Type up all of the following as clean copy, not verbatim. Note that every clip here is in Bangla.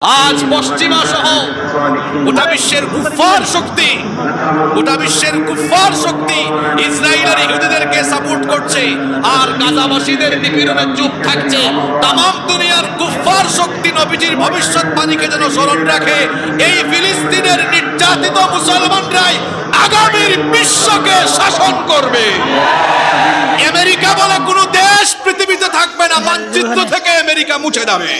আজ পশ্চিমা সহ গোটা বিশ্বের কুফফার শক্তি ইসরায়েলের ইহুদিদেরকে সাপোর্ট করছে আর গাজাবাসীদের নিপীড়নে চুপ থাকছে। তাম দুনিয়ার কুফফার শক্তি নবীজির ভবিষ্যৎবাণীকে যেন স্মরণ রাখে। এই ফিলিস্তিনের নির্যাতিত মুসলমানরাই আগামীর বিশ্বকে শাসন করবে। আমেরিকা বলে কোনো দেশ পৃথিবীতে থাকবে না, মানচিত্র থেকে আমেরিকা মুছে যাবে।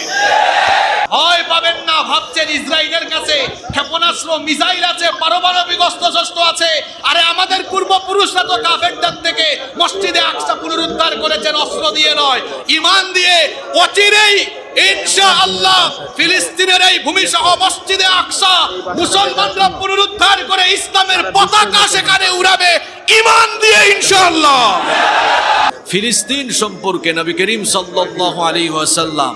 ভয় পাবেন না। ভাবছেন ইসরায়েলের কাছে ক্ষেপণাস্ত্র মিসাইল আছে, পারমাণবিক অস্ত্রশস্ত্র আছে। আরে আমাদের পূর্বপুরুষরা তো কাফেরদের থেকে মসজিদে আকসা পুনরুদ্ধার করেছেন, অস্ত্র দিয়ে নয়, ঈমান দিয়ে। অচিরেই ইনশাআল্লাহ ফিলিস্তিনের এই ভূমি সহ মসজিদে আকসা মুসলমানরা পুনরুদ্ধার করে ইসলামের পতাকা সেখানে উড়াবে ঈমান দিয়ে ইনশাআল্লাহ। ফিলিস্তিন সম্পর্কে নবী করিম সাল্লাল্লাহু আলাইহি ওয়াসাল্লাম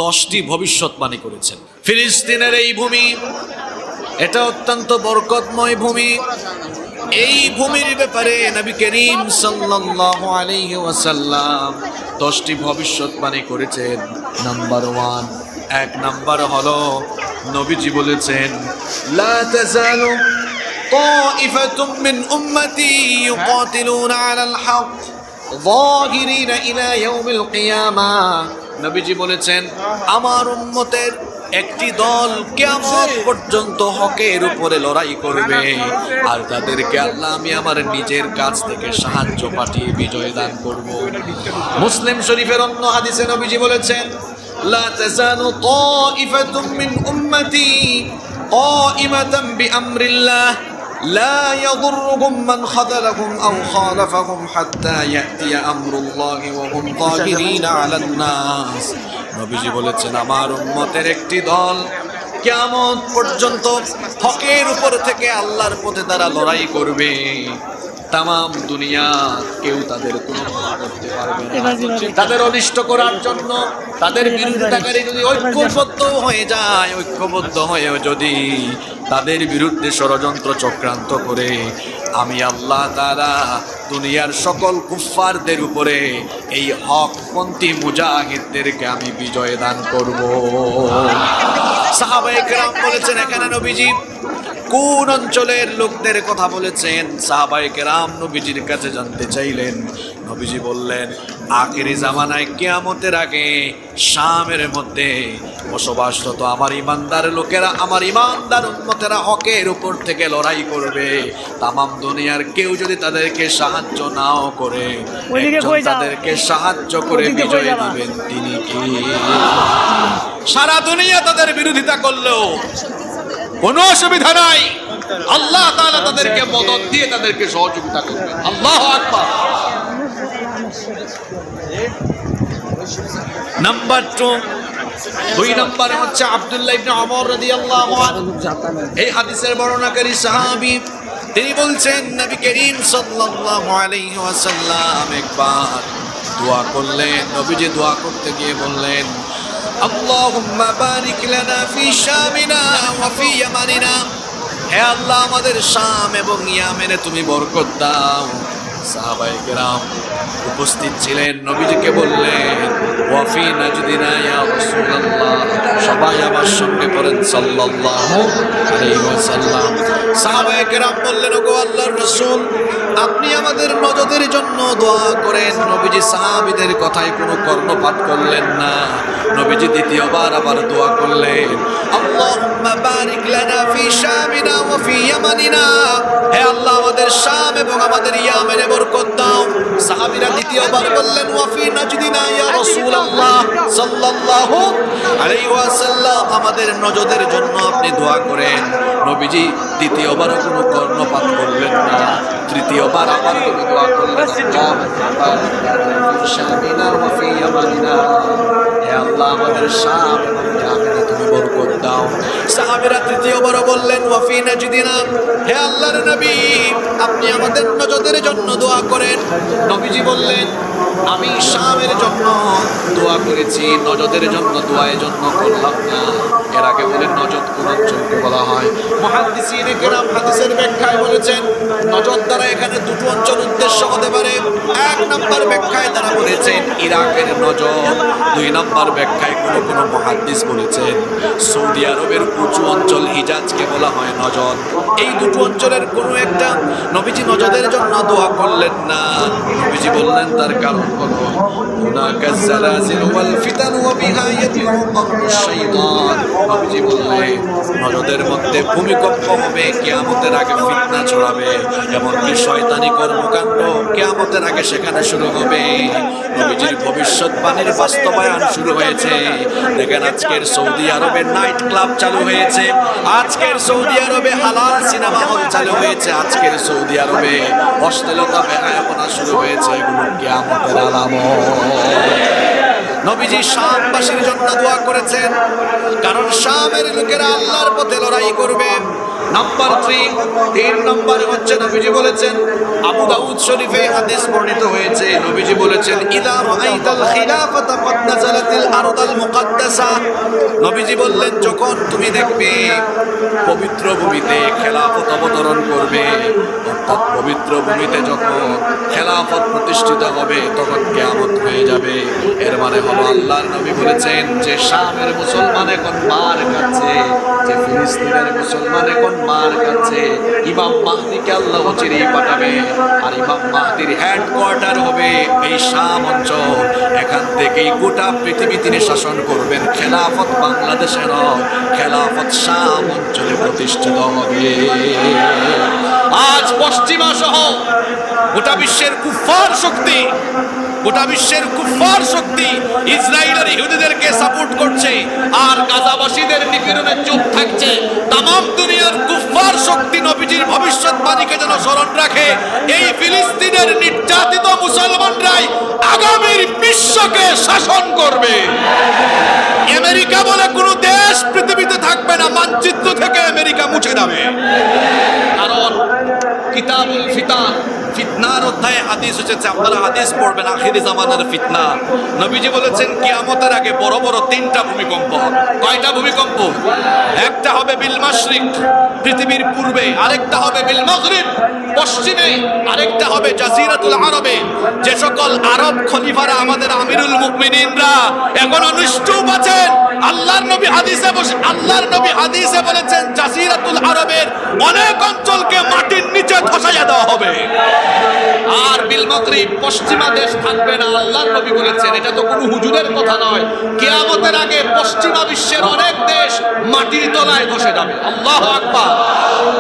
10টি ভবিষ্যৎবাণী করেছেন। ফিলিস্তিনের এই ভূমি এটা অত্যন্ত বরকতময় ভূমি। এই ভূমির ব্যাপারে নবী করিম সাল্লাল্লাহু আলাইহি ওয়াসাল্লাম 10টি ভবিষ্যৎবাণী করেছেন। এক নাম্বার হলো নবীজি বলেছেন, লা তাজালু তাইফাতুম মিন উম্মতি ইউকাতিলুনা আলাল হক যাহিরিনা ইলা ইয়াউমিল কিয়ামাহ। নবীজি বলেছেন, আমার উম্মতের একটি দল কিয়ামত পর্যন্ত হকের উপরে লড়াই করবে, আর তাদেরকে আল্লাহ আমি আমার নিজের কাছ থেকে সাহায্য পাঠিয়ে বিজয় দান করব। মুসলিম শরীফের অন্য হাদিসে নবীজি বলেছেন, লা তাজালু তাইফাতুম মিন উম্মতি কাইমাতান বিআমরিল্লাহ لا يضرهم من خذلهم أو خالفهم حتى يأتي أمر الله وهم ظاهرين على الناس। নবীজি বলেছেন, আমার উম্মতের একটি দল কিয়ামত পর্যন্ত হকের উপর থেকে আল্লাহর পথে তারা লড়াই করবে। তাম দুনিয়া কেউ তাদের কোনো করতে পারবে না। তাদের অনিষ্ট করার জন্য তাদের বিরোধিতাকারী যদি ঐক্যবদ্ধ হয়ে যদি তাদের বিরুদ্ধে ষড়যন্ত্র চক্রান্ত করে, আমি আল্লাহ তাআলা দুনিয়ার সকল কুফফারদের উপরে এই হকপন্থী মুজাহিদদেরকে আমি বিজয় দান করব। সাহাবায়ে কেরাম বলেছেন, এখানে নবীজি কোন অঞ্চলের লোকদের কথা বলেছেন? সাহাবায়ে কেরাম নবীজির কাছে জানতে চাইলেন। নবীজি বললেন, আখিরি জামানায় কিয়ামতের আগে শামের মধ্যে বসবাসরত আমার ইমানদার লোকেরা, আমার ইমানদার উম্মতেরা হকের উপর থেকে লড়াই করবে। তামাম দুনিয়ার কেউ যদি তাদেরকে সাহায্য নাও করে, একজন তাদেরকে সাহায্য করে বিজয় দিবেন, তিনি কি? সারা দুনিয়া তাদের বিরোধিতা করলেও কোনো অসুবিধা নাই, আল্লাহ তাআলা তাদেরকে মদদ দিয়ে তাদেরকে সহযোগিতা করবেন। আল্লাহু আকবার। নাম্বার 2 নাম্বার হচ্ছে আব্দুল্লাহ ইবনে ওমর রাদিয়াল্লাহু আনহু। এই হাদিসের বর্ণনাকারী সাহাবী, তিনি বলছেন, নবী করিম সাল্লাল্লাহু আলাইহি ওয়াসাল্লাম একবার দোয়া করলেন। নবীজি দোয়া করতে গিয়ে বললেন, আল্লাহুম্মা বারিক লানা ফি শামিনা ওয়া ফি ইয়ামানিনা। হে আল্লাহ, আমাদের শাম এবং ইয়ামেনে তুমি বরকত দাও। সাহাবায়ে কেরাম উপস্থিত ছিলেন, নবীজিকে বললেন, ওয়া ফি নাজদিনা ইয়া রাসূলুল্লাহ। সবাই আমার সঙ্গে পড়েন সাল্লাল্লাহু আলাইহি ওয়াসাল্লাম। সাহাবায়ে কেরাম বললেন, ওগো আল্লাহর রাসূল, আপনি আমাদের নজদের জন্য দোয়া করেন। নবীজি সাহাবীদের কথায় কোনো কর্ণপাত করলেন না। নবীজি দ্বিতীয়বার আবার দোয়া করলেন, আল্লাহুম্মা বারিক লানা ফি শামিনা ওয়া ফি ইয়ামানিনা। হে আল্লাহ, আমাদের শাম এবং আমাদের ইয়ামেনে বরকত দাও। সাহাবীরা দ্বিতীয়বার বললেন, ওয়া ফি নাজদিনা ইয়া রাসূলুল্লাহ সাল্লাল্লাহু আলাইহি ওয়াসাল্লাম, আমাদের নজদের জন্য আপনি দোয়া করেন। নবীজি দ্বিতীয়বারও কোনো কর্ণপাত করলেন না। তৃতীয়বার আবার দোয়া করলেন, শামিনা ওয়া ফি ইয়ামানিনা। হে আল্লাহ, আমাদের শাম এবং ইয়ামেনে তুমি বরকত দাও। সাহাবীরা তৃতীয়বারও বললেন, ওয়া ফি নাজদিনা। হে আল্লাহর নবী, আপনি আমাদের নজদের জন্য দোয়া করেন। নবীজি বললেন, আমি শামের জন্য দোয়া করেছি, নজদের জন্য দোয়ার জন্য করলাম না। এর আগে বলেন নজদ কোন অঞ্চলকে বলা হয়? মুহাদ্দিসিনে কেরাম হাদিসের ব্যাখ্যায় বলেছেন নজদ দ্বারা এখানে দুটো অঞ্চল উদ্দেশ্য হতে পারে। এক নম্বর ব্যাখ্যায় তারা বলেছেন ইরাকের নজদ, দুই নম্বর ব্যাখ্যায় কোন কোন মুহাদ্দিস বলেছেন সৌদি আরবের উঁচু অঞ্চল হিজাজকে বলা হয় নজদ। এই দুটো অঞ্চলের কোনো একটা নবীজি নজদের জন্য দোয়া করলেন না। নবীজি বললেন তার কারণ হলো হুনাকা জালাজিল ওয়াল ফিতান ওয়া বিহা ইয়াতিহু কবরুশ শাইতান। নবীজি বললেন নজদের মধ্যে ভূমিকম্প হবে, কিয়ামতের আগে ফিতনা ছড়াবে, এমনকি শয়তানি কর্মকাণ্ড কিয়ামতের আগে সেখানে শুরু হবে। নবীজির ভবিষ্যৎবাণীর বাস্তবায়ন শুরু হয়েছে। দেখেন আজকের সৌদি আরবে নাইট ক্লাব চালু হয়েছে, আজকের সৌদি আরবে হালাল সিনেমা হল চালু হয়েছে, আজকের সৌদি আরবে অশ্লীলতা বেহায়াপনা শুরু হয়েছে। এগুলো কিয়ামতের আলামত। নবীজি শামবাসীর জন্য দোয়া করেছেন, কারণ শামের লোকেরা আল্লাহর পথে লড়াই করবে। নাম্বার 3, 3 নম্বর হচ্ছে নবীজি বলেছেন, আবু দাউদ শরীফে হাদিস বর্ণিত হয়েছে, নবীজি বলেছেন ইদা রাআইতাল খিলাফাতা ক্বাদ নাযালাতিল আরদাল মুকাদ্দাসা। নবীজি বললেন যখন তুমি দেখবে পবিত্র ভূমিতে খেলাফত অবতরণ করবে, অর্থাৎ পবিত্র ভূমিতে যখন খেলাফত প্রতিষ্ঠিত হবে তখন কিয়ামত হয়ে যাবে। এর মানে হলো আল্লাহর নবী বলেছেন যে শামের মুসলমান এখন মার খাচ্ছে, যে ফিলিস্তিনের মুসলমান এখন মার খাচ্ছে, ইমাম মাহদিকে আল্লাহ চিরিয়ে পাঠাবে, আর ইমাম মাহদির হেডকোয়ার্টার হবে এই শাম অঞ্চল। এখান থেকেই গোটা পৃথিবী তিনি শাসন করবেন। খেলাফত বাংলাদেশে নয়, খেলাফত শাম অঞ্চলে প্রতিষ্ঠিত হবে। আজ পশ্চিমা সহ গোটা বিশ্বের কুফফার শক্তি, গোটা বিশ্বের কুফফার শক্তি ইসরায়েলের ইহুদিদেরকে সাপোর্ট করছে, আর গাজাবাসীদের নিপীড়নে চুপ থাকছে। তামাম দুনিয়ার কুফফার শক্তি নবীজির ভবিষ্যৎবাণীকে যেন স্মরণ রাখে। এই ফিলিস্তিনের নির্যাতিত মুসলমানরাই আগামীর বিশ্বকে শাসন করবে। আমেরিকা বলে কোনো দেশ পৃথিবীতে থাকবে না, মানচিত্র থেকে আমেরিকা মুছে যাবে। কারণ কিতাবুল ফিতান, ফিতনার অধ্যায়ে হাদিস এসেছে, আপনারা হাদিস পড়বেন আখিরি জামানার ফিতনা। নবীজি বলেছেন কিয়ামতের আগে বড় বড় 3টা ভূমিকম্প হবে। কয়টা ভূমিকম্প? একটা হবে বিল মাশরিক, পৃথিবীর পূর্বে, আরেকটা হবে বিল মাগরিব, পশ্চিমে, আরেকটা হবে জাজিরাতুল আরবে। যে সকল আরব খলিফারা আমাদের আমিরুল মুমিনিনরা এখনো নিশ্চুপ আছেন, আল্লাহর নবী হাদিসে বলেছেন জাজিরাতুল আরবের অনেক অঞ্চলকে মাটির নিচে ধসাইয়া দেওয়া হবে। আর বিল মাগরিব, পশ্চিমা দেশ থাকবে না। আল্লাহর নবী বলেছেন, এটা তো কোনো হুজুরের কথা নয়, কিয়ামতের আগে পশ্চিমা বিশ্বের অনেক দেশ মাটির তলায় ধসে যাবে। আল্লাহু আকবার।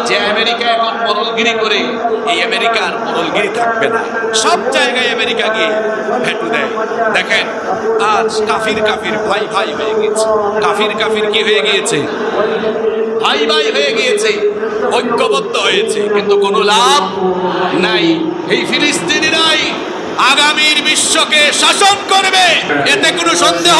যে আমেরিকা এখন মরলগিরি করে, এই আমেরিকার মরলগিরি থাকবে না। সব জায়গায় আমেরিকা গিয়ে ভেটু দেয়। দেখেন আজ কাফির কাফির ভাই ভাই হয়ে গিয়েছে। কাফির কাফির কি হয়ে গিয়েছে? ভাই ভাই হয়ে গিয়েছে, ঐক্যবদ্ধ হয়েছে, কিন্তু কোনো লাভ নাই। এই ফিলিস্তিনিরাই আগামীর বিশ্বকে শাসন করবে, এতে কোনো সন্দেহ।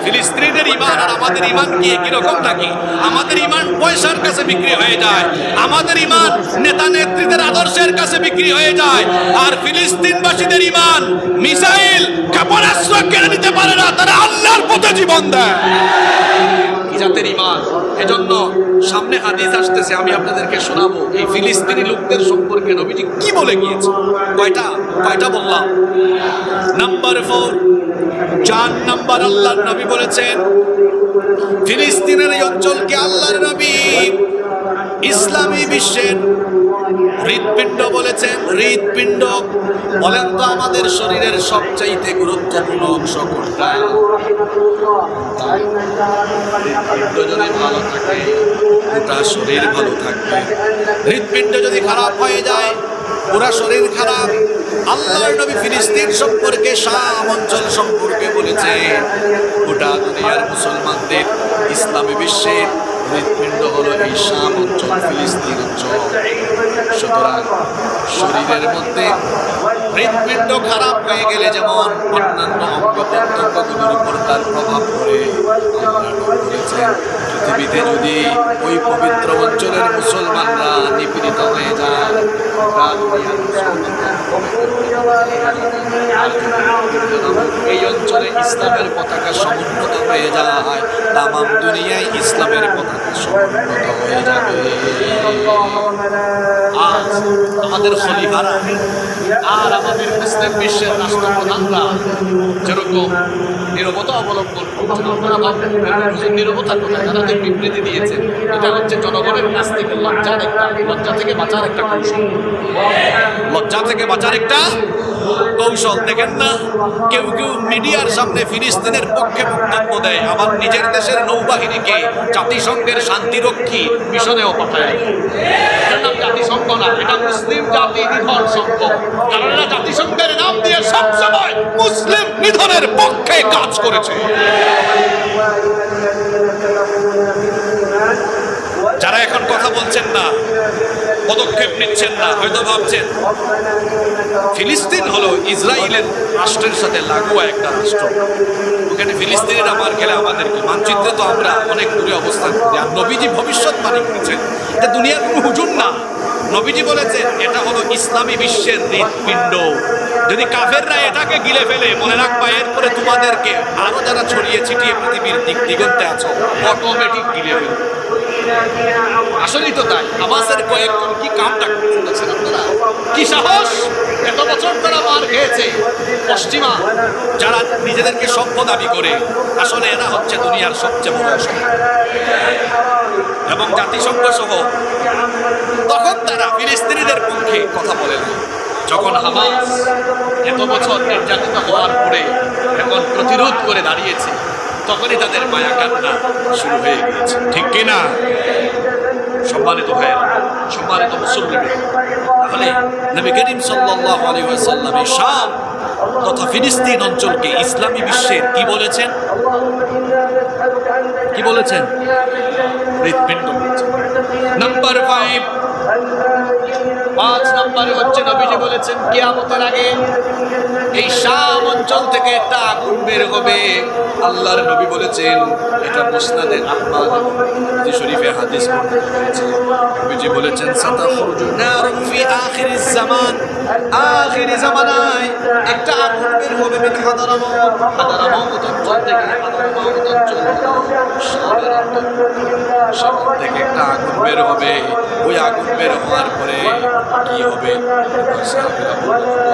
ফিলিস্তিনের ইমান আর আমাদের ইমান কি কিরকম নাকি? আমাদের ইমান পয়সার কাছে বিক্রি হয়ে যায়, আমাদের ইমান নেতা নেত্রীদের আদর্শের কাছে বিক্রি হয়ে যায়, আর ফিলিস্তিনবাসীদের ইমান মিসাইল ক্ষেপণাস্ত্র কেড়ে নিতে পারে না, তারা আল্লাহর পথে জীবন দেয়। জাতের ইমান। এজন্য সামনে হাদিস আসতেছে, আমি আপনাদেরকে শোনাবো এই ফিলিস্তিনি লোকদের সম্পর্কে নবীজি কি বলে গিয়েছে। কয়টা বললাম? নাম্বার 4, 4 নাম্বার আল্লাহর নবী বলেছেন ফিলিস্তিনের এই অঞ্চলকে আল্লাহর নবী ইসলামী বিশ্বের হৃৎপিণ্ড বলেছেন। হৃৎপিণ্ড বলেন তো আমাদের শরীরের সবচাইতে গুরুত্বপূর্ণ অংশ কোনটা? হৃৎপিণ্ড যদি ভালো থাকে গোটা শরীর ভালো থাকবে, হৃৎপিণ্ড যদি খারাপ হয়ে যায় পুরা শরীর খারাপ। আল্লাহর নবী ফিলিস্তিন সম্পর্কে, শাম অঞ্চল সম্পর্কে বলেছে গোটা দুনিয়ার মুসলমানদের ইসলামী বিশ্বের হৃৎপিণ্ড হলো এই শাম অঞ্চল, ফিলিস্তিন অঞ্চল। সুতরাং শরীরের মধ্যে হৃৎপিণ্ড খারাপ হয়ে গেলে যেমন অন্যান্য অঙ্গ প্রত্যঙ্গগুলোর উপর তার প্রভাব পড়ে, আল্লাহ বলেছেন পৃথিবীতে যদি ওই পবিত্র অঞ্চলের মুসলমানরা নিপীড়িত হয়ে যায়, গোটা দুনিয়ার এই অঞ্চলে ইসলামের পতাকা সমুন্নত হয়ে যায়, তামাম দুনিয়ায় ইসলামের পতাকা সমুন্নত হয়ে যাবে। আজ আমাদের খলিফারা আর আমাদের মুসলিম বিশ্বের রাষ্ট্রপ্রধানরা যেরকম নীরবতা অবলম্বন করছেন, আপনারা ভাববেন নীরবতা কোথায়? তারা যে বিবৃতি দিয়েছেন, এটা হচ্ছে জনগণের কাছ থেকে লজ্জা থেকে বাঁচার একটা কৌশল। লজ্জা থেকে বাঁচার একটা কৌশল। দেখেন না, কেউ কেউ মিডিয়ার সামনে ফিলিস্তিনের পক্ষে বক্তব্য দেয়, আবার নিজের দেশের নৌবাহিনীকে জাতিসংঘের শান্তিরক্ষী মিশনেও পাঠায়। এটার নাম জাতিসংঘ না, এটা মুসলিম জাতি নিধন সংঘ। কারণ এরা জাতিসংঘের নাম দিয়ে সবসময় মুসলিম নিধনের পক্ষে কাজ করেছে। যারা এখন কথা বলছেন না, পদক্ষেপ নিচ্ছেন না, হয়তো ভাবছেন ফিলিস্তিন হলো ইসরায়েলের রাষ্ট্রের সাথে লাগোয়া একটা রাষ্ট্র, ওখানে ফিলিস্তিনিরা মার খেলে আমাদের কি? মানচিত্রে তো আমরা অনেক দূরে অবস্থান করি। আর নবীজি ভবিষ্যৎবাণী করেছেন, এটা দুনিয়ার কোনো হুজুর না। নবীজি বলেছেন এটা হলো ইসলামী বিশ্বের হৃৎপিণ্ড। যদি কাফেররা এটাকে গিলে ফেলে, মনে রাখবা এরপরে তোমাদেরকে আরো যারা ছড়িয়ে ছিটিয়ে পৃথিবীর দিগন্তে আছো অটোমেটিক গিলে ফেলবে। আসলেই তো তাই। হামাসের কয়েকজন কি কামটা করতেছেন আপনারা? কি সাহস! এত বছর তারা মার খেয়েছে। পশ্চিমা যারা নিজেদেরকে সভ্য দাবি করে, আসলে এরা হচ্ছে দুনিয়ার সবচেয়ে বড় অসভ্য। এবং জাতিসংঘ সহ তখন তারা ফিলিস্তিনিদের পক্ষে কথা বলে না। যখন হামাস এত বছর নির্যাতিত হওয়ার পরে এখন প্রতিরোধ করে দাঁড়িয়েছে, তখনই তাদের মায়া কান্না শুরু হয়ে গিয়েছে। ঠিক কিনা? সম্মানিত ভাইয়েরা, সম্মানিত মুসলমান, তাহলে নবী করিম সাল্লাল্লাহু আলাইহি ওয়াসাল্লাম শাম তথা ফিলিস্তিন অঞ্চলকে ইসলামী বিশ্বের কি বলেছেন? কি বলেছেন? হৃৎপিণ্ড বলেছেন। নাম্বার 5 নম্বরে হচ্ছে নবীজি বলেছেন কিয়ামতের আগে এই শাম অঞ্চল থেকে একটা আগুন বের হবে। আল্লাহর নবী বলেছেন, এটা মুসনাদে আহমদ শরীফে হাদিস রয়েছে। নবীজি বলেছেন সাতাখরুজু নারুন ফি আখিরিজ জামান, আখিরি জামানায় একটা আগুন বের হবে মিন হাদারামাউত, হাদারামাউত অঞ্চল থেকে, হাদারামাউত অঞ্চল শাম থেকে একটা আগুন বের হবে। ওই আগুন বের হওয়ার পরে কি হবে?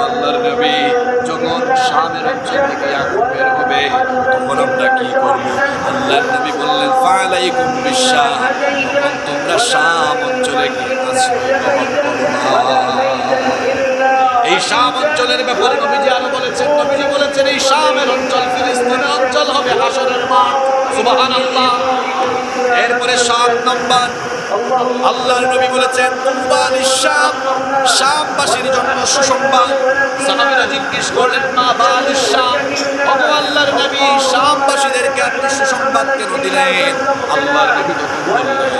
আল্লাহর নবী যখন শামের অঞ্চল থেকে আগুন বের হবে তখন আমরা কি করব? আল্লাহর নবী বললেন ফালাইকুম বিশাম, তখন তোমরা শাম অঞ্চলে গিয়ে আশ্রয় গ্রহণ করবা। এই শাম অঞ্চলের ব্যাপারে নবীজি আরো বলেছেন, নবীজি বলেছেন এই শামের অঞ্চল ফিলিস্তিনের অঞ্চল হবে হাসরের মাঠ। সুবহানাল্লাহ। এরপরে 7 নম্বর আল্লাহর নবী বলেছেন শাম, শামবাসীর জন্য সুসংবাদ। সাহাবীরা জিজ্ঞেস করলেন মা বালিশ শাম, ওগো আল্লাহর নবী শামবাসীদেরকে আপনি সুসংবাদ কেন দিলেন? আল্লাহর নবী তখন বললেন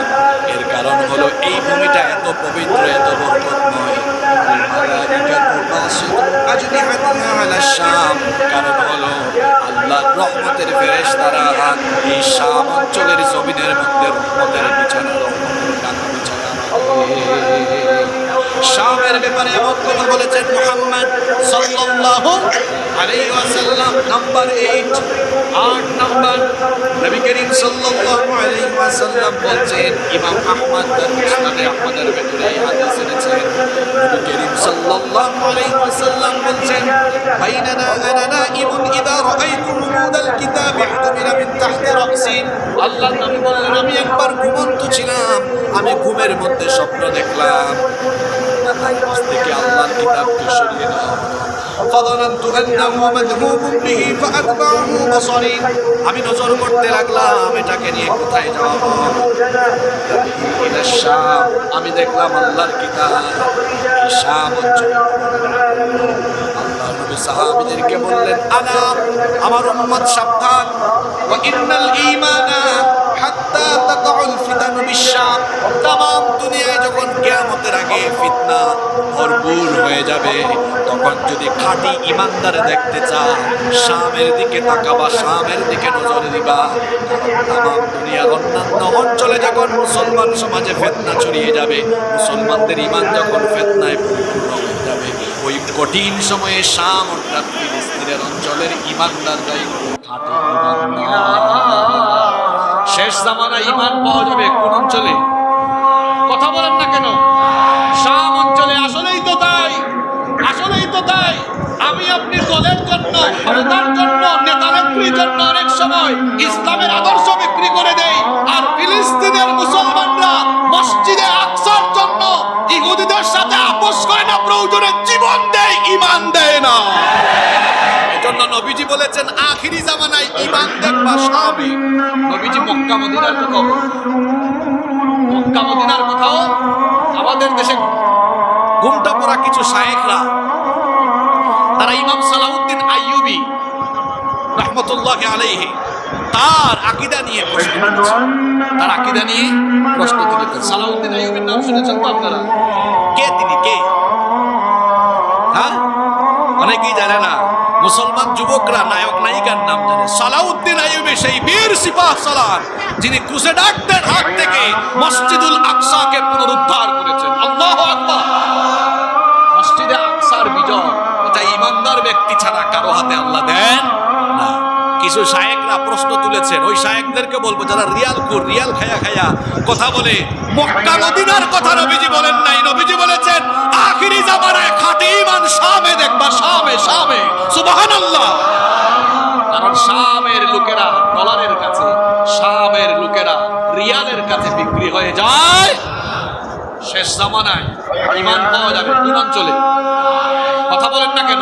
এর কারণ হলো এই ভূমিটা এত পবিত্র, এত বরকতময়। কারণ হলো আল্লাহর রহমতের ফেরেশতারা এই শাম অঞ্চলের জমিনের মধ্যে রহমতের বিছানা, রহমতের ডানা বিছানা। শামের ব্যাপারে এমন কথা বলেছেন মুহাম্মদ সাল্লাল্লাহু আলাইহি ওয়াসাল্লাম। নাম্বার 8 নম্বর নবী করিম সাল্লাল্লাহু আলাইহি ওয়াসাল্লাম বলেন, ইমাম আহমদ তার মুসনাদে আহমদের ভিতরে এই হাদিস এনেছেন। নবী করিম সাল্লাল্লাহু আলাইহি ওয়াসাল্লাম বলেন, বাইনানা আনা নাইমুন ইযা রাআইতু রুমুদাল কিতাব ইহতামিরা মিন তাহতি রাসি। আল্লাহর নবী বলেন, আমি একবার ঘুমন্ত ছিলাম, আমি ঘুমের মধ্যে স্বপ্ন দেখলাম থেকে আল্লাহর কিতাবকে সরিয়ে নেওয়া হলো। فظننت أنه مذهوب به فأتبعه بصري, আমি নজর করতে লাগলাম এটাকে নিয়ে কোথায় যাওয়া হবে। ইলা শাম, আমি দেখলাম আল্লাহর কিতাব এই শাম অঞ্চলে। আল্লাহর নবী সাহাবীদেরকে বললেন, আনা, আমার উম্মত সাবধান, ওয়া ইন্নাল ঈমানা হাত্তা তাকাউল ফিতানু বিশাম। তামাম দুনিয়ায় যখন কিয়ামতের আগে ফিতনা ভরপুর হয়ে যাবে। তখন যদি খাঁটি ইমানদার দেখতে চাও, শামের দিকে তাকাবা, শামের দিকে নজর দিবা। তামাম দুনিয়ার অন্যান্য অঞ্চলে যখন মুসলমান সমাজে ফিতনা ছড়িয়ে যাবে, মুসলমানদের ইমান যখন ফিতনায় পরিপূর্ণ হয়ে যাবে, ওই কঠিন সময়ে শাম অর্থাৎ ফিলিস্তিনের অঞ্চলের ইমানদাররাই খাঁটি ইমানদার। শেষ জামানায় ইমান পাওয়া যাবে কোন অঞ্চলে? কথা বলেন না কেন? শাম অঞ্চলে। আসলেই তো তাই, আসলেই তো তাই। আমি আপনি দলের জন্য, ক্ষমতার জন্য, নেতা নেত্রীর জন্য অনেক সময় ইসলামের আদর্শ বিক্রি করে দেই, আর ফিলিস্তিনের মুসলমানরা মসজিদে আকসার জন্য ইহুদিদের সাথে আপোষ করে না, প্রয়োজনে জীবন দেয়, ইমান দেয় না। এজন্য নবীজি বলেছেন আখিরি জামানায় ইমান দেখবা শামে। নবীজি মক্কা মদিনার কথাও, মক্কা মদিনার কথাও আমাদের দেশে ঘুমটা পড়া কিছু শায়েখরা, তারা ইমাম সালাউদ্দিন আইয়ুবী রাহমাতুল্লাহি আলাইহি তার আকীদা নিয়ে প্রশ্ন তুলেছেন। তার আকীদা নিয়ে প্রশ্ন তুলেছেন। সালাউদ্দিন আইয়ুবীর নাম শুনেছেন তো আপনারা? কে তিনি? কে? হ্যাঁ, অনেকেই জানে না। মুসলমান যুবকরা নায়ক নায়িকার নাম জানে। সালাউদ্দিন আইয়ুবী সেই বীর সিপাহ সালার, যিনি ক্রুসেডারদের হাত থেকে মসজিদুল আকসাকে পুনরুদ্ধার করেছেন। আল্লাহু আকবার। মসজিদে আকসার বিজয় এটা ইমানদার ব্যক্তি ছাড়া কারো হাতে আল্লাহ দেন না। কিছু শায়েখরা প্রশ্ন তুলেছেন, ওই শায়েখদেরকে বলবো যারা রিয়াল খায়া খায়া কথা বলে, মক্কা মদিনার কথা নবীজি বলেন নাই। নবীজি বলেছেন আখিরি জামানায় খাঁটি ঈমান শামে দেখবা, শামে, শামে। সুবহানাল্লাহ। কারণ শামের লোকেরা ডলারের কাছে, শামের লোকেরা রিয়ালের কাছে বিক্রি হয়ে যায়। শেষ জামানায় ঈমান পাওয়া যাবে কোন অঞ্চলে? কথা বলেন না কেন?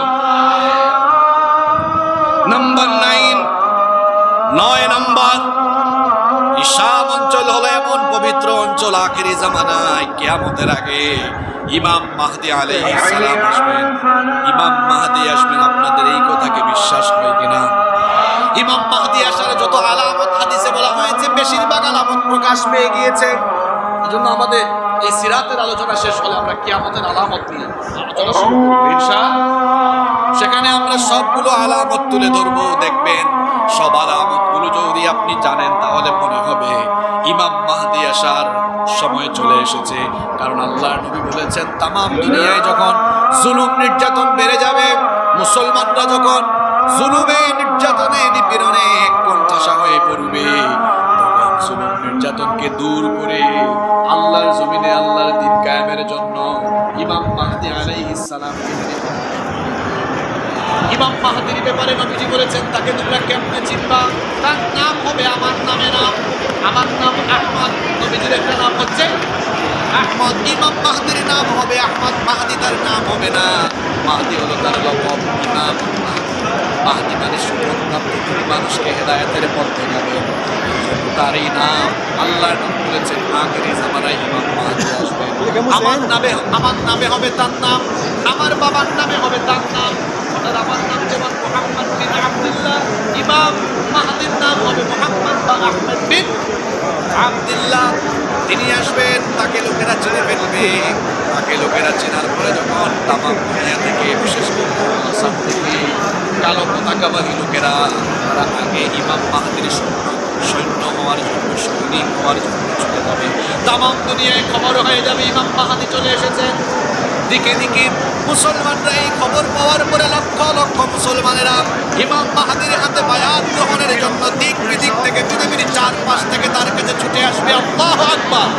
নাম্বার 9 নাম্বার, শাম অঞ্চল হলো এমন পবিত্র অঞ্চল, আখিরি জামানায় কিয়ামতের আগে ইমাম মাহদী আলাইহিস সালাম আসবেন। ইমাম মাহদী আসবেন। আপনাদের এই কথাকে বিশ্বাস হয় কিনা? ইমাম মাহদী আসার যত আলামত হাদিসে বলা হয়েছে, বেশিরভাগ আলামত প্রকাশ পেয়ে গিয়েছে। এজন্য আমাদের এই সিরাতের আলোচনা শেষ হলে আমরা কিয়ামতের আলামত নিয়ে আলোচনা শুরু করব ইনশাআল্লাহ। সেখানে আমরা সবগুলো আলামত তুলে ধরবো। দেখবেন সব আলামতগুলো যদি আপনি জানেন তাহলে মনে হবে ইমাম মাহদী আসার সময় চলে এসেছে। কারণ আল্লাহর নবী বলেছেন তামাম দুনিয়ায় যখন জুলুম নির্যাতন বেড়ে যাবে, মুসলমানরা যখন জুলুমে নির্যাতনে নিপীড়নে কোণঠাসা হয়ে পড়বে, তখন জুলুম নির্যাতনকে দূর করে আল্লাহর জমিনে আল্লাহর দ্বীন কায়েমের জন্য ইমাম মাহদী আলাইহিস সালামকে ইমাম মাহদীর ব্যাপারে নবীজি বলেছেন তাকে তোমরা কেমনে চিনবা? তার নাম হবে আমার নামে নাম, আমার নাম আহমদ। নবীজির একটা নাম হচ্ছে আহমদ। ইমাম মাহদীর নাম হবে আহমদ। মাহদী তার নাম হবে না। মাহদী হলো তার লকব। ইমাম মাহদী মানে সুপথপ্রাপ্ত, তিনি মানুষকে হেদায়েতের পথ দেখাবেন। তারই নাম আল্লাহর নবী বলেছেন আখিরি জামানায় ইমাম মাহদী আসবেন। আমার নামে হবে তার নাম, আমার বাবার নামে হবে তার নাম। আমার নাম যেমন মুহাম্মদ বিন আব্দুল্লাহ, ইমাম মাহদীর নাম হবে মুহাম্মদ বা আহমদ বিন আব্দুল্লাহ। তিনি আসবেন, তাকে লোকেরা চিনে ফেলবে। তাকে লোকেরা চেনার পরে যখন তামাম দুনিয়া থেকে, বিশেষ করে আসাম থেকে কালো পতাকাবাহী লোকেরা, তারা আগে ইমাম মাহদীর সৈন্য হওয়ার জন্য, সৈনিক হওয়ার জন্য চলে যাবে। তামাম দুনিয়ায় খবর হয়ে যাবে ইমাম মাহদী চলে এসেছেন। দিকে দিকে মুসলমানরা এই খবর পাওয়ার পরে লক্ষ লক্ষ মুসলমানেরা ইমাম মাহদীর হাতে বায়াত গ্রহণের জন্য দিক বিদিক থেকে, পৃথিবীর চারপাশ থেকে তার কাছে ছুটে আসবে। আল্লাহু আকবার।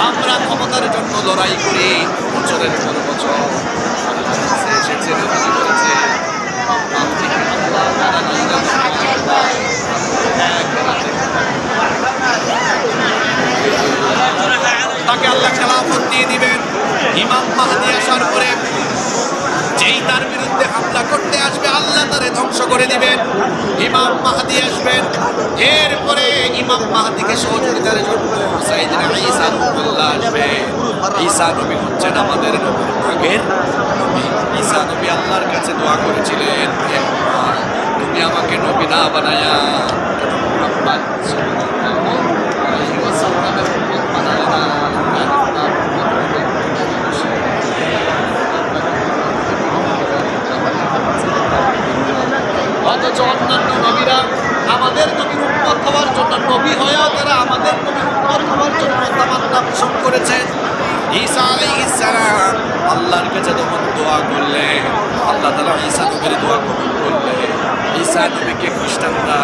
আমরা ক্ষমতার জন্য লড়াই করি বছরের পর বছর। এসেছে নবীজি বলেছে তাকে আল্লাহ খেলাফত দিয়ে দিবেন। ইমাম মাহদী আসার পরে যেই তার বিরুদ্ধে হামলা করতে আসবে আল্লাহ তারে ধ্বংস করে দিবেন। ইমাম মাহদী আসবেন। এরপরে ইমাম মাহদীকে সহযোগিতার জন্য সাইয়েদনা ঈসা রাদিয়াল্লাহু আসবে। ঈসা নবী হচ্ছেন আমাদের আগের নবী। ঈসা নবী আল্লাহর কাছে দোয়া করেছিলেন, তুমি আমাকে নবী না বানায়া মুহাম্মদ সাল্লাল্লাহু আলাইহি ওয়াসাল্লামের উম্মত বানালে না। ঈসা আলাইহিস সালাম আল্লাহর কাছে যখন দোয়া করলেন, আল্লাহ তাআলা ঈসা নবীর দোয়া কবুল করলেন। ঈসা নবীকে খ্রিস্টানরা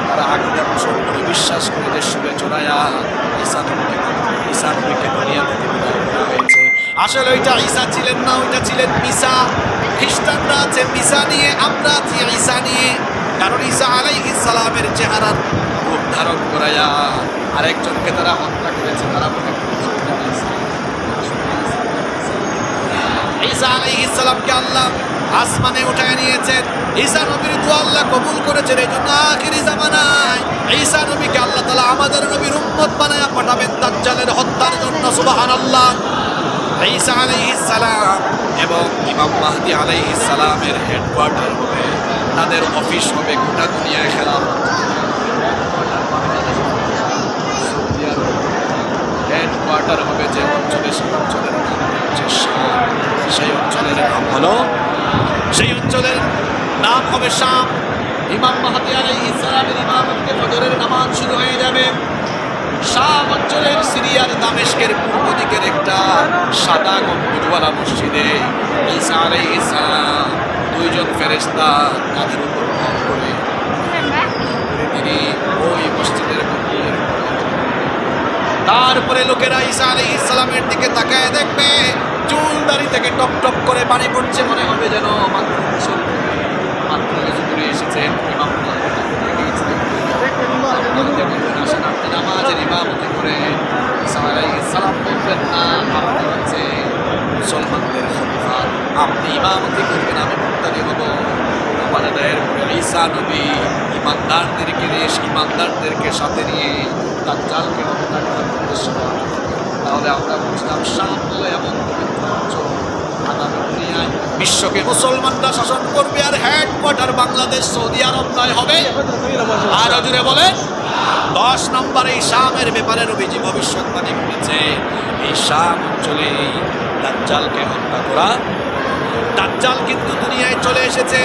তারা আকীদা পোষণ করে বিশ্বাস করে যে শুভে চড়ায়া ঈসা নবীকে দুনিয়া থেকে বিদায় করা হয়েছে। আসলে ওইটা ঈসা ছিলেন না, ওইটা ছিলেন ঈসা। খ্রিস্টানরা আছে ঈসা নিয়ে, আমরা আছি ঈসা নিয়ে। কারণ ঈসা আলাইহিস সালামের চেহারার রূপ ধারণ করায়া আরেকজনকে তারা হত্যা করেছে। তারা মনে করছে ঈসা আলাইহিস সালামকে আল্লাহ আসমানে উঠায় নিয়েছেন। ঈসা নবীর দোয়া আল্লাহ কবুল করেছেন। এই জন্য আখিরি জামানায় ঈসা নবীকে আল্লাহ তাআলা আমাদের নবীর উম্মত বানায়া পাঠাবেন দাজ্জালের হত্যার জন্য। সুবহানাল্লাহ। ঈসা আলাইহিস সালাম এবং ইমাম মাহদী আলাইহিস সালামের হেডকোয়ার্টার হবে, তাদের অফিস হবে গোটা দুনিয়ায় খেলাফত। হেডকোয়ার্টার হবে যে অঞ্চলে, সেই অঞ্চলের নাম হচ্ছে শাম। সেই অঞ্চলের নাম হলো, সেই অঞ্চলের নাম হবে শাম। ইমাম মাহদী আলাইহিস সালামের ইমামতে ফজরের নামাজ শুরু হয়ে যাবে শাম অঞ্চলের সিরিয়ার দামেস্কের পূর্ব দিকের একটা সাদা গম্বুজওয়ালা মসজিদে ঈসা আলাইহিস সালাম দুইজন ফেরেশতা তাদের উপর ভর করে তিনি ওই মসজিদের গম্বুজের তারপরে লোকেরা ঈসা আলাইহিস সালামের দিকে তাকায় দেখবে চুল দাড়ি থেকে টপ টপ করে পানি পড়ছে, মনে হবে যেন মাত্র কিছু করে এসেছেন। ইমাম আপনি নামাজের ইমামতি করে ঈসা আলাইহিস সালাম বলবেন না আপনি হচ্ছে মুসলমানদের খলিফা, আপনি ইমামতি করবেন, আমি মুক্তাদি হব। বাজারের ঈসা নবী ইমানদারদেরকে সাথে নিয়ে দাজ্জালকে হত্যা করার উদ্দেশ্য। তাহলে আমরা বুঝলাম শাম হলো এমন পবিত্র অঞ্চল, আগামী দুনিয়ায় বিশ্বকে মুসলমানরা শাসন করবে। আর হেডকোয়ার্টার বাংলাদেশ সৌদি আরব নয় হবে। আর জুড়ে বলে 10 নম্বর এই শামের ব্যাপারে নবীজি ভবিষ্যৎবাণী করেছে। এই শাম অঞ্চলে দাজ্জালকে হত্যা করা। দাজ্জাল কিন্তু দুনিয়ায় চলে এসেছে।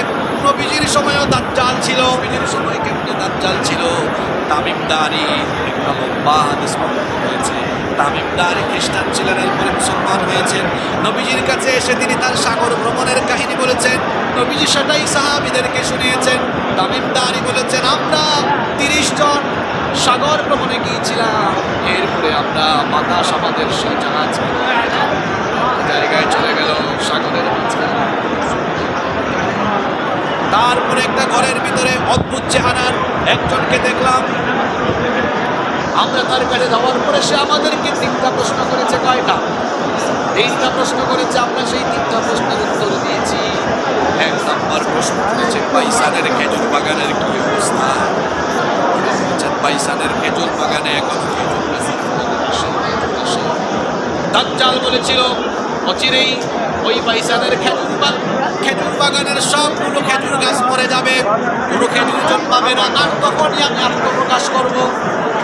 নবীজির সময়ও দাজ্জাল ছিল, নবীজির সময় কিন্তু দাজ্জাল ছিল। তামিমদারি একটা লম্বা হাদিস বর্ণিত হয়েছে। তামিমদারি খ্রিস্টান ছিলেন, এরপরে মুসলমান হয়েছেন। নবীজির কাছে এসে তিনি তার সাগর ভ্রমণের কাহিনী বলেছেন। নবীজি সেটাই সাহাবীদেরকে শুনিয়েছেন। তামিমদারি বলেছেন আমরা 30 জন সাগর ভ্রমণে গিয়েছিলাম, এরপরে আমরা বাতাস আমাদের সেই জাহাজ জায়গায় চলে গেল সাগরের মাঝখানে। তারপরে একটা ঘরের ভিতরে অদ্ভুত চেহারার একজনকে দেখলাম। আমরা তার কাছে যাওয়ার পরে সে আমাদেরকে 3টা প্রশ্ন করেছে। কয়টা? 3টা প্রশ্ন করেছে। আমরা সেই 3টা প্রশ্নের উত্তর দিয়েছি। 1 নম্বর প্রশ্ন করেছে পাইসানের খেজুর বাগানের কি অবস্থা। পাইসানের খেজুর বাগানে এখন খেজুর গাছ। দাজ্জাল বলেছিল অচিরেই ওই পাইসানের খেজুর বাগানের সবগুলো খেজুর গাছ মরে যাবে, কোনো খেজুর জন্মাবে না, আর তখনই আমি আত্মপ্রকাশ করব।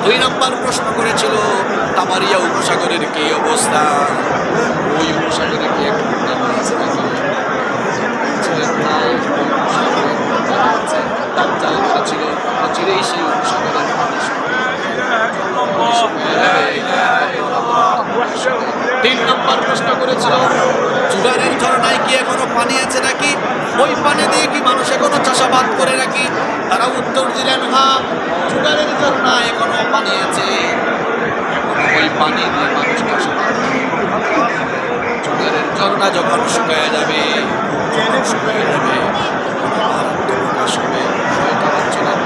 2 নম্বর প্রশ্ন করেছিল তামারিয়া উপসাগরের কি অবস্থা। ওই উপসাগরে কি এখন দাজ্জাল বলেছিল অচিরেই সেই উপসাগরের পানি 3 নম্বর প্রশ্ন করেছিল চুগারের ঝর্ণায় কি এখনো পানি আছে নাকি, ওই পানি দিয়ে কি মানুষ এখনো চাষাবাদ করে নাকি। তারা উত্তর দিলেন হ্যাঁ, চুগারের ঝর্ণায় এখনো পানি আছে, এখনো ওই পানি দিয়ে মানুষ চাষাবাদ করে। চুগারের ঝর্ণা যখন শুকায় যাবে, প্রকাশ হবে ওইটা অঞ্চলের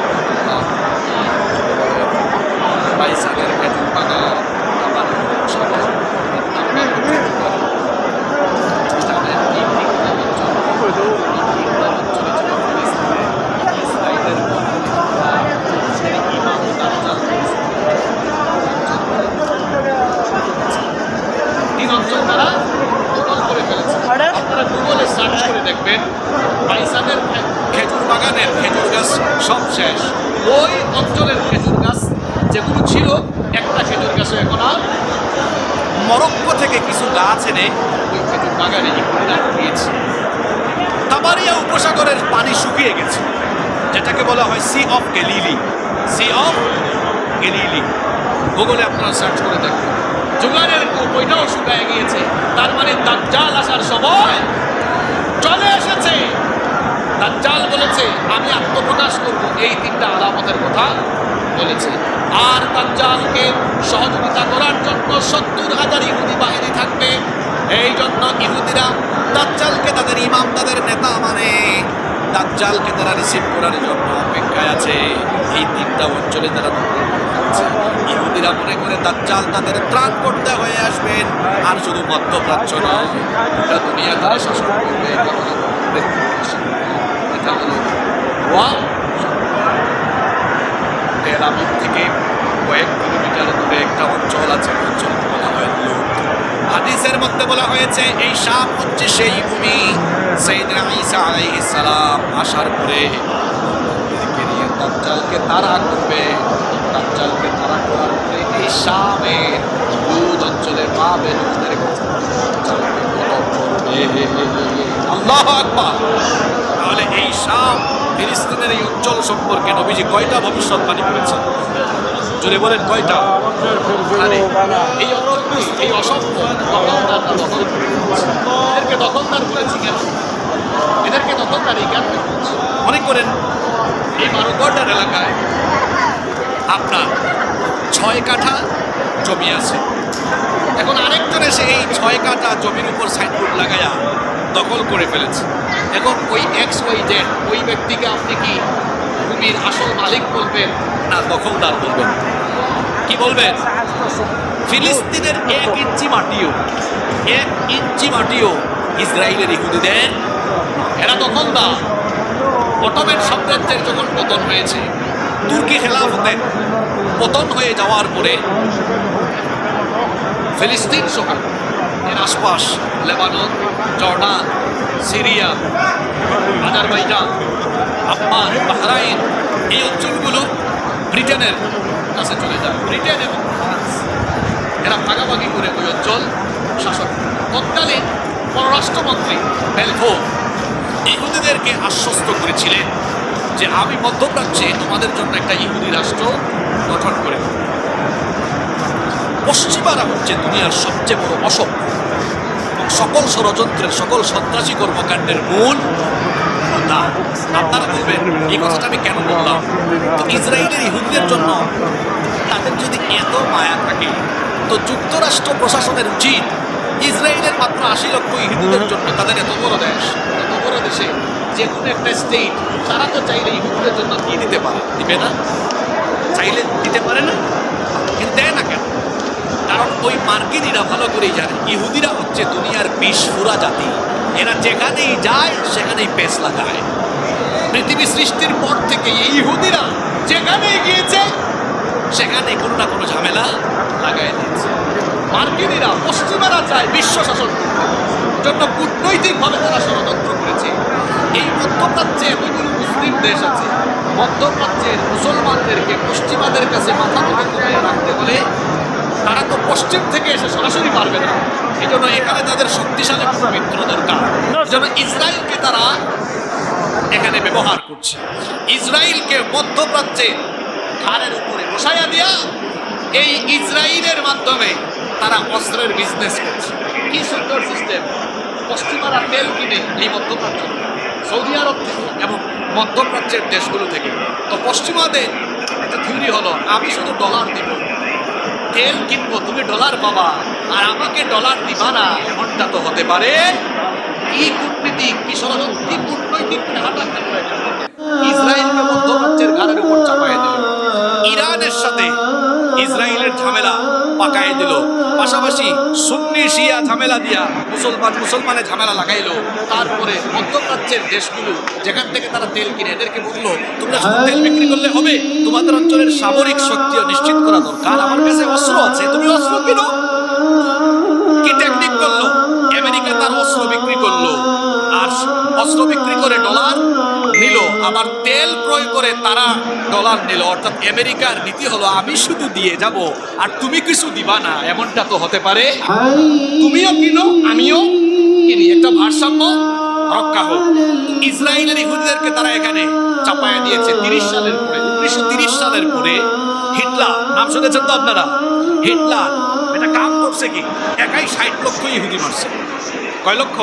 পাইসানের খেজুর বাগান আবার সাগর দেখবেন পাইসানের খেজুর বাগানের খেজুর গাছ সব শেষ। ওই অঞ্চলের খেজুর গাছ যেগুলো ছিল, একটা খেজুর গাছে এখন আর মরক্কো থেকে কিছু গাছ এনে ওই খেজুর বাগানে দিয়েছে। তাবারিয়া উপসাগরের পানি শুকিয়ে গেছে, যেটাকে বলা হয় sea of Galilee. Sea of Galilee গুগলে আপনারা সার্চ করে দেখবেন। জোগাড়ের কূপ ওইটাও শুকায় গিয়েছে। তার মানে দাজ্জাল আসার সময় চলে এসেছে। দাজ্জাল বলেছে আমি আত্মপ্রকাশ করব, এই তিনটা আলামতের কথা বলেছে। আর দাজ্জালকে সহযোগিতা করার জন্য 70,000 ইহুদি বাহিনী থাকবে। এই জন্য ইহুদিরা দাজ্জালকে তাদের ইমাম, তাদের নেতা মানে দাজ্জালকে তারা রিসিভ করার জন্য অপেক্ষায় আছে। এই তিনটা অঞ্চলে তারা ইহুদিরা মনে করে দাজ্জাল তাদের ত্রাণ করতে হয়ে আসবেন। আর শুধু মধ্যপ্রাচ্য নয়, গোটা দুনিয়া তারা শাসন করবে। এটা হলো তেল আবিব থেকে কয়েক কিলোমিটার দূরে একটা অঞ্চল আছে, অঞ্চলকে বলা হয় লুদ। হাদিসের মধ্যে বলা হয়েছে এই শাম হচ্ছে সেই ভূমি সাইয়েদনা ঈসা আলাইহিস সালাম আসার পরে নিয়ে দাজ্জালকে তাড়া করবে। দাজ্জালকে তাড়া করার পরে এই শামের লুদ অঞ্চলের বাবেলদের কাছে দাজ্জালকে কলম করবে। আল্লাহু আকবার। তাহলে এই শাম ফিলিস্তিনের এই অঞ্চল সম্পর্কে নবীজি কয়টা ভবিষ্যৎবাণী করেছেন? জোরে বলেন কয়টা? এই অঞ্চলটি, এই অসভ্য দখলদাররা দখল করেছে। এদেরকে দখলদার বলেছি কেন? এদেরকে দখলদার এই কেন মনে করেন? এই মারুগড়ার এলাকায় আপনার 6 কাঠা জমি আছে। এখন আরেকজন এসে এই 6 কাঠা জমির উপর সাইনবোর্ড লাগায়া দখল করে ফেলেছে। এখন ওই XYZ ওই ব্যক্তিকে আপনি কি ভূমির আসল মালিক বলবেন না দখলদার বলবেন? কি বলবেন? ফিলিস্তিনের 1 ইঞ্চি মাটিও ইসরায়েলের ইহুদিদের, এরা দখলদার। অটোমান সাম্রাজ্যের যখন পতন হয়েছে, তুর্কি খেলাফতের পতন হয়ে যাওয়ার পরে ফিলিস্তিন সহ এর আশপাশ Lebanon, Jordan, Syria, Azerbaijan, Afghan, Bahrain, এই অঞ্চলগুলো ব্রিটেনের কাছে চলে যায়। ব্রিটেন এবং ফ্রান্স এরা ভাগাভাগি করে ওই অঞ্চল শাসন। তৎকালীন পররাষ্ট্রমন্ত্রী বেলফোর ইহুদিদেরকে আশ্বস্ত করেছিলেন যে আমি মধ্যপ্রাচ্যে তোমাদের জন্য একটা ইহুদি রাষ্ট্র গঠন করে দেব। পশ্চিমারা হচ্ছে দুনিয়ার সবচেয়ে বড় অসভ্য, সকল ষড়যন্ত্রের, সকল সন্ত্রাসী কর্মকাণ্ডের মূল হোতা। আপনারা বলবেন এই কথাটা আমি কেন বললাম? তো ইসরায়েলের ইহুদিদের জন্য তাদের যদি এত মায়া থাকে, তো যুক্তরাষ্ট্র প্রশাসনের উচিত ইসরায়েলের মাত্র 80 লক্ষ ইহুদিদের জন্য, তাদের এত বড় দেশ, এত বড় দেশে যে কোনো একটা স্টেট তারা তো চাইলে ইহুদিদের জন্য দিয়ে দিতে পারে, দিবে না? চাইলে দিতে পারে না, কিন্তু দেয় না কেন? কারণ ওই মার্কিনীরা ভালো করেই জানে ইহুদিরা হচ্ছে দুনিয়ার বিষফুরা জাতি। এরা যেখানেই যায় সেখানেই পেস লাগায়। পৃথিবী সৃষ্টির পর থেকে এই ইহুদিরা যেখানেই গিয়েছে সেখানে কোনো না কোনো ঝামেলা লাগাই দিয়েছে। মার্কিনীরা, পশ্চিমারা চায় বিশ্ব শাসন করতে, জন্য কূটনৈতিকভাবে তারা ষড়যন্ত্র করেছে। এই মধ্যপ্রাচ্যে এতগুলো মুসলিম দেশ আছে, মধ্যপ্রাচ্যের মুসলমানদেরকে পশ্চিমাদের কাছে মাথা নত করে রাখতে হলে তারা তো পশ্চিম থেকে এসে সরাসরি পারবে না। এই জন্য এখানে তাদের শক্তিশালী মিত্র দরকার। এই জন্য ইসরায়েলকে তারা এখানে ব্যবহার করছে। ইসরায়েলকে মধ্যপ্রাচ্যে ঘাড়ের উপরে বসাইয়া দিয়া এই ইসরায়েলের মাধ্যমে তারা অস্ত্রের বিজনেস করছে। কি সুন্দর সিস্টেম! পশ্চিমারা তেল কিনে এই মধ্যপ্রাচ্য, সৌদি আরব থেকে এবং মধ্যপ্রাচ্যের দেশগুলো থেকে। তো পশ্চিমাদের একটা থিওরি হলো আমি শুধু ডলার দিব, তেল কিনবো, তুমি ডলার পাবা, আর আমাকে ডলার দিবা না, এমনটা তো হতে পারে? কি কূটনীতিক, কি ষড়যন্ত্র, কি কূটনৈতিক হাঁটাহাঁটি করে ইসরায়েলকে মধ্যপ্রাচ্যের ঘাড়ের উপর চাপাইয়া দিল। ইরানের সাথে ইসরায়েলের ঝামেলা পাকায় দিল, পাশাপাশি সুন্নি শিয়া ঝামেলা দিয়া মুসলমানের ঝামেলা লাগাইলো। তারপরে মধ্যপ্রাচ্যের দেশগুলো যেখান থেকে তারা তেল কিনে এদেরকে বললো তোমরা শুধু তেল বিক্রি করলে হবে, তোমাদের অঞ্চলের সামরিক শক্তিও নিশ্চিত করা দরকার। আমার কাছে অস্ত্র আছে, তুমি অস্ত্র কিনো। কি টেকনিক করলো? আমেরিকা তার অস্ত্র বিক্রি করলো, আর অস্ত্র বিক্রি করে ডলার নিল, আবার তেল ক্রয় করে তারা ডলার নিল। অর্থাৎ আমেরিকার নীতি হলো আমি শুধু দিয়ে যাব আর তুমি কিছু দিবা না, এমনটা তো হতে পারে? তুমিও কিনো আমিও কিনি, একটা ভারসাম্য রক্ষা হোক। ইসরায়েলের ইহুদিদেরকে তারা এখানে চাপায়া দিয়েছে 30 সালের পরে। 1930 সালের পরে হিটলার, নাম শুনেছেন তো আপনারা? হিটলার এটা কাম করছে কি? একাই 60 লক্ষ ইহুদি মারছে। কয় লক্ষ?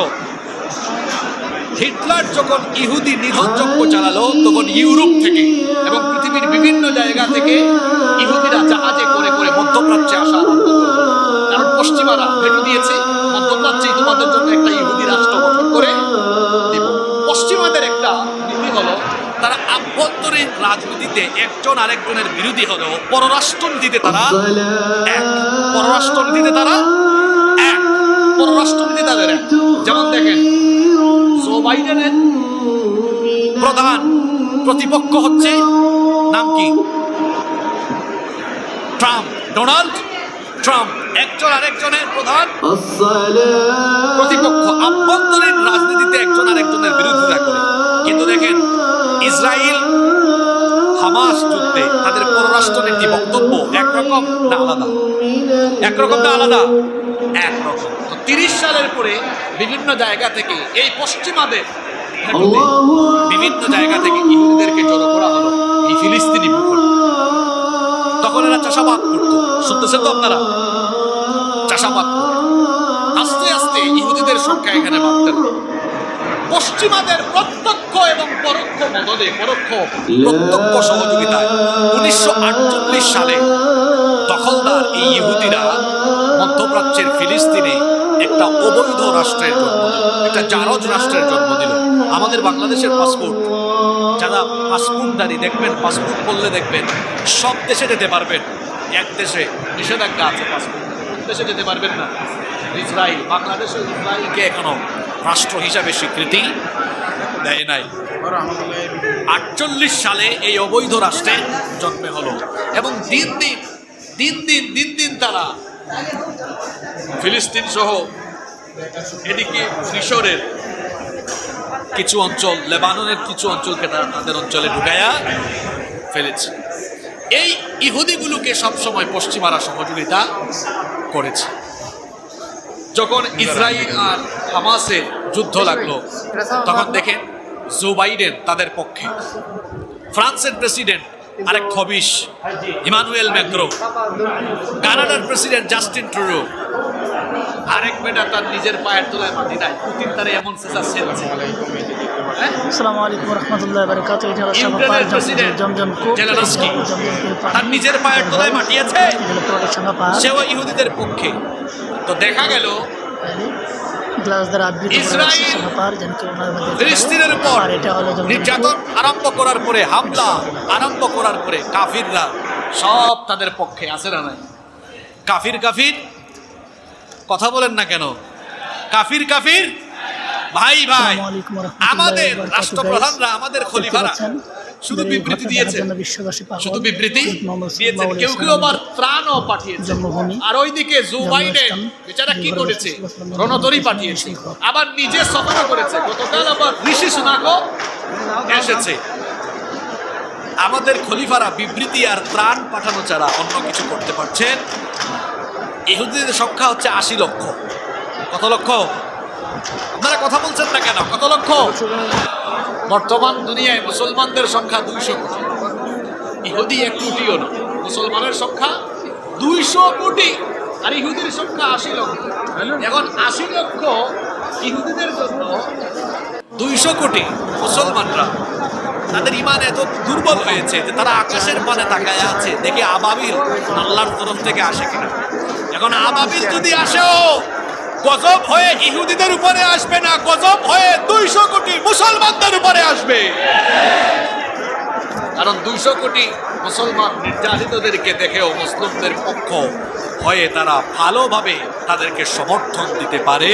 হিটলার যখন ইহুদি নিধনযজ্ঞ চালালো তখন ইউরোপ থেকে এবং পৃথিবীর বিভিন্ন জায়গা থেকে ইহুদিরা জাহাজে করে করে মধ্যপ্রাচ্যে আসা আরম্ভ করলো। কারণ পশ্চিমারা ভেটো দিয়েছে মধ্যপ্রাচ্যে তোমাদের জন্য একটা ইহুদি রাষ্ট্র গঠন করে দিব। পশ্চিমাদের একটা নীতি হলো তারা আভ্যন্তরীণ রাজনীতিতে একজন আরেকজনের বিরোধী হলেও পররাষ্ট্রনীতিতে তারা এক। পররাষ্ট্রনীতিতে তারা এক। পররাষ্ট্রনীতি তাদের এক। যেমন দেখেন, জো বাইডেনের প্রধান প্রতিপক্ষ হচ্ছে নাম কি? Trump, Donald Trump. একজন আরেকজনের প্রধান প্রতিপক্ষ। আভ্যন্তরীণ রাজনীতিতে একজন আরেকজনের বিরোধিতা করে। কিন্তু দেখেন ইসরায়েল হামাস যুদ্ধে তাদের পররাষ্ট্রনীতি বক্তব্য একরকম না আলাদা? একরকম না আলাদা? একরকম। তো 30 সালের পরে বিভিন্ন জায়গা থেকে এই পশ্চিমাদের বিভিন্ন জায়গা থেকে ইহুদিদেরকে জড়ো করা হলো এই ফিলিস্তিনি ভূখণ্ডে। তখন এরা চাষাবাদ করতো, শুনতেছেন তো আপনারা? চাষাবাদ করতো। আস্তে আস্তে ইহুদিদের সংখ্যা এখানে বাড়তে লাগলো। পশ্চিমাদের প্রত্যক্ষ এবং পরোক্ষ মদদে, পরোক্ষ প্রত্যক্ষ সহযোগিতায় 1948 সালে দখলদার এই ইহুদিরা মধ্যপ্রাচ্যের ফিলিস্তিনে একটা অবৈধ রাষ্ট্রের জন্ম দিল, একটা জারজ রাষ্ট্রের জন্ম দিল। আমাদের বাংলাদেশের পাসপোর্ট, যারা পাসপোর্টধারী দেখবেন, পাসপোর্ট করলে দেখবেন সব দেশে যেতে পারবেন। এক দেশে নিষেধাজ্ঞা আছে, পাসপোর্ট দেশে যেতে পারবেন না, ইসরায়েল। বাংলাদেশে ইসরায়েলকে এখনো রাষ্ট্র হিসাবে স্বীকৃতি দেয় নাই। 48 সালে এই অবৈধ রাষ্ট্রের জন্মে হলো এবং দিন দিন তারা ফিলিস্তিন সহ এদিকে মিশরের কিছু অঞ্চল, লেবাননের কিছু অঞ্চলকে তারা তাদের অঞ্চলে ঢুকায়া ফেলেছে। এই ইহুদিগুলোকে সবসময় পশ্চিমারা সহযোগিতা করেছে। যখন ইসরায়েল আর হামাসের যুদ্ধ লাগলো তখন দেখেন জো বাইডেন তাদের পক্ষে, ফ্রান্সের প্রেসিডেন্ট আরেক খবিশ ইমানুয়েল ম্যাক্রো, কানাডার প্রেসিডেন্ট জাস্টিন ট্রুডো, আরেক বেটা তার নিজের পায়ের তলায় মাটি নাই, পুতিন তারে এমন সেসা ছেড়েছে। আসসালামু আলাইকুম ওয়া রাহমাতুল্লাহি ওয়া বারাকাতুহু। এটা হলো ইউক্রেনের প্রেসিডেন্ট জেলেনস্কি তার নিজের পায়ের তলায় মাটি আছে, সেও ইহুদিদের পক্ষে। তো দেখা গেল ইসরায়েল ফিলিস্তিনের উপর নির্যাতন আরম্ভ করার পরে, হামলা আরম্ভ করার পরে কাফিররা সব তাদের পক্ষে আছে না নাই? কাফির কথা বলেন না কেন? কাফির ভাই ভাই। আমাদের রাষ্ট্রপ্রধানরা, আমাদের খলিফারা শুধু বিবৃতি দিয়েছেন, শুধু বিবৃতি দিয়েছেন। কেউ কেউ আবার ত্রাণও পাঠিয়েছে। আর ওইদিকে জো বাইডেন বেচারা কি করেছে? রণতরী পাঠিয়েছে, আবার নিজে সফর করেছে। গতকাল আবার ঋষি সুনাকও এসেছে। আমাদের খলিফারা বিবৃতি আর ত্রাণ পাঠানো ছাড়া অন্য কিছু করতে পারছেন? ইহুদিদের সংখ্যা হচ্ছে 80 লক্ষ। কত লক্ষ? আপনারা কথা বলছেন না কেন? কত লক্ষ? বর্তমান দুনিয়ায় মুসলমানদের সংখ্যা 200 কোটি। ইহুদি 1 কোটিও না, মুসলমানের সংখ্যা 200 কোটি আর ইহুদির সংখ্যা 80 লক্ষ। এখন 80 লক্ষ ইহুদিদের জন্য 200 কোটি মুসলমানরা, তাদের ইমান এত দুর্বল হয়েছে যে তারা আকাশের পানে তাকায় আছে, দেখে আবাবিল আল্লাহর তরফ থেকে আসে কিনা। এখন আবাবিল যদি আসেও গজব হয়ে ইহুদিদের উপরে আসবে না, গজব হয়ে 200 কোটি মুসলমানদের উপরে আসবে। কারণ 200 কোটি মুসলমান নির্যাতিতদেরকে দেখেও মুসলিমদের পক্ষ হয়ে তারা ভালোভাবে তাদেরকে সমর্থন দিতে পারে